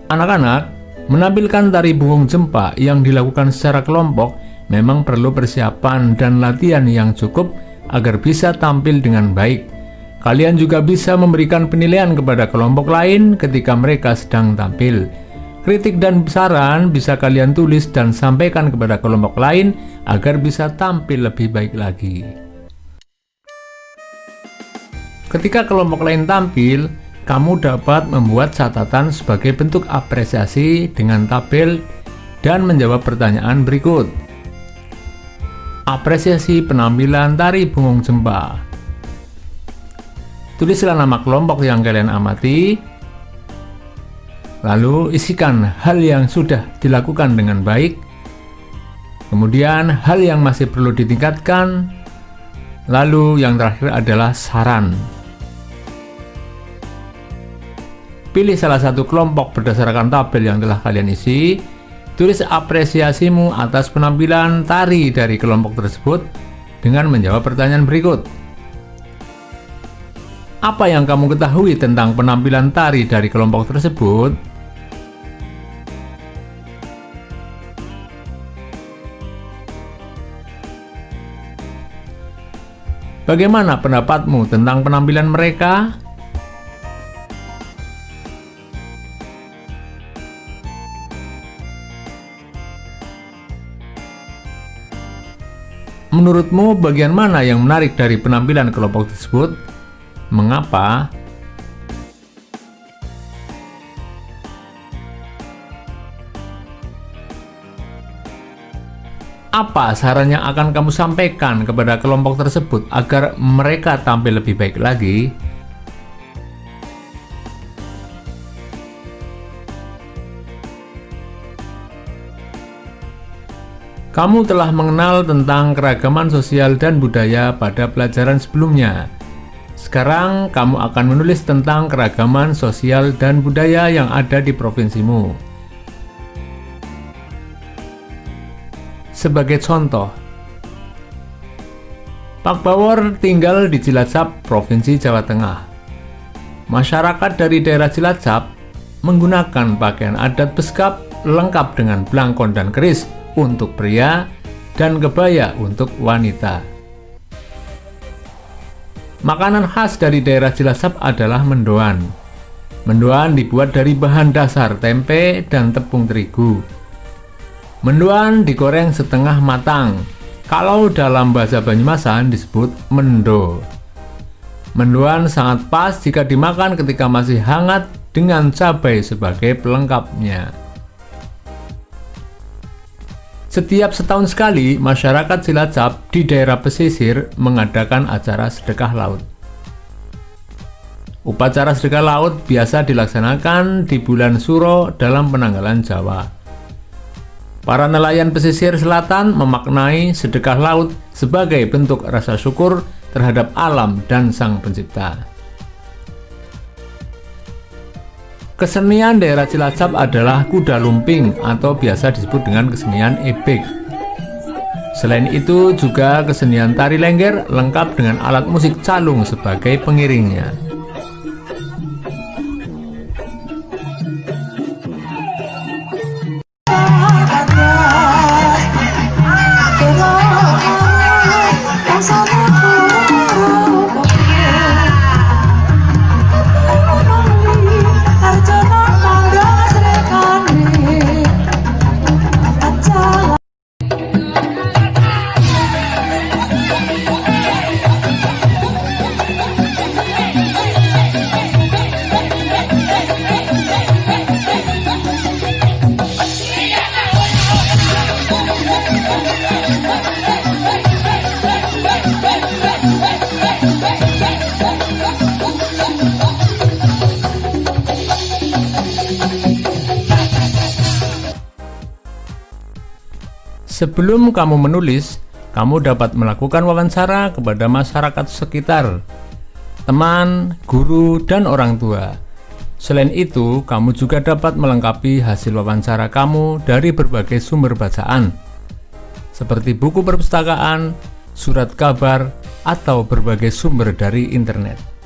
Anak-anak, menampilkan tari bungung jempa yang dilakukan secara kelompok memang perlu persiapan dan latihan yang cukup agar bisa tampil dengan baik. Kalian juga bisa memberikan penilaian kepada kelompok lain ketika mereka sedang tampil. Kritik dan saran bisa kalian tulis dan sampaikan kepada kelompok lain agar bisa tampil lebih baik lagi. Ketika kelompok lain tampil, kamu dapat membuat catatan sebagai bentuk apresiasi dengan tabel dan menjawab pertanyaan berikut. Apresiasi penampilan tari bungung jempa. Tulislah nama kelompok yang kalian amati, lalu isikan hal yang sudah dilakukan dengan baik, kemudian hal yang masih perlu ditingkatkan, lalu yang terakhir adalah saran. Pilih salah satu kelompok berdasarkan tabel yang telah kalian isi. Tulis apresiasimu atas penampilan tari dari kelompok tersebut dengan menjawab pertanyaan berikut. Apa yang kamu ketahui tentang penampilan tari dari kelompok tersebut? Bagaimana pendapatmu tentang penampilan mereka? Menurutmu bagian mana yang menarik dari penampilan kelompok tersebut? Mengapa? Apa saran yang akan kamu sampaikan kepada kelompok tersebut agar mereka tampil lebih baik lagi? Kamu telah mengenal tentang keragaman sosial dan budaya pada pelajaran sebelumnya. Sekarang kamu akan menulis tentang keragaman sosial dan budaya yang ada di provinsimu. Sebagai contoh, Pak Bawor tinggal di Cilacap, Provinsi Jawa Tengah. Masyarakat dari daerah Cilacap menggunakan pakaian adat Beskap lengkap dengan blangkon dan keris untuk pria dan kebaya untuk wanita. Makanan khas dari daerah Cilacap adalah mendoan. Mendoan dibuat dari bahan dasar tempe dan tepung terigu. Mendoan digoreng setengah matang. Kalau dalam bahasa Banyumasan disebut mendo. Mendoan sangat pas jika dimakan ketika masih hangat dengan cabai sebagai pelengkapnya. Setiap setahun sekali, masyarakat Cilacap di daerah pesisir mengadakan acara sedekah laut. Upacara sedekah laut biasa dilaksanakan di bulan Suro dalam penanggalan Jawa. Para nelayan pesisir selatan memaknai sedekah laut sebagai bentuk rasa syukur terhadap alam dan Sang Pencipta. Kesenian daerah Cilacap adalah kuda lumping atau biasa disebut dengan kesenian ebek. Selain itu juga kesenian tari lengger lengkap dengan alat musik calung sebagai pengiringnya. Sebelum kamu menulis, kamu dapat melakukan wawancara kepada masyarakat sekitar, teman, guru, dan orang tua. Selain itu, kamu juga dapat melengkapi hasil wawancara kamu dari berbagai sumber bacaan, seperti buku perpustakaan, surat kabar, atau berbagai sumber dari internet.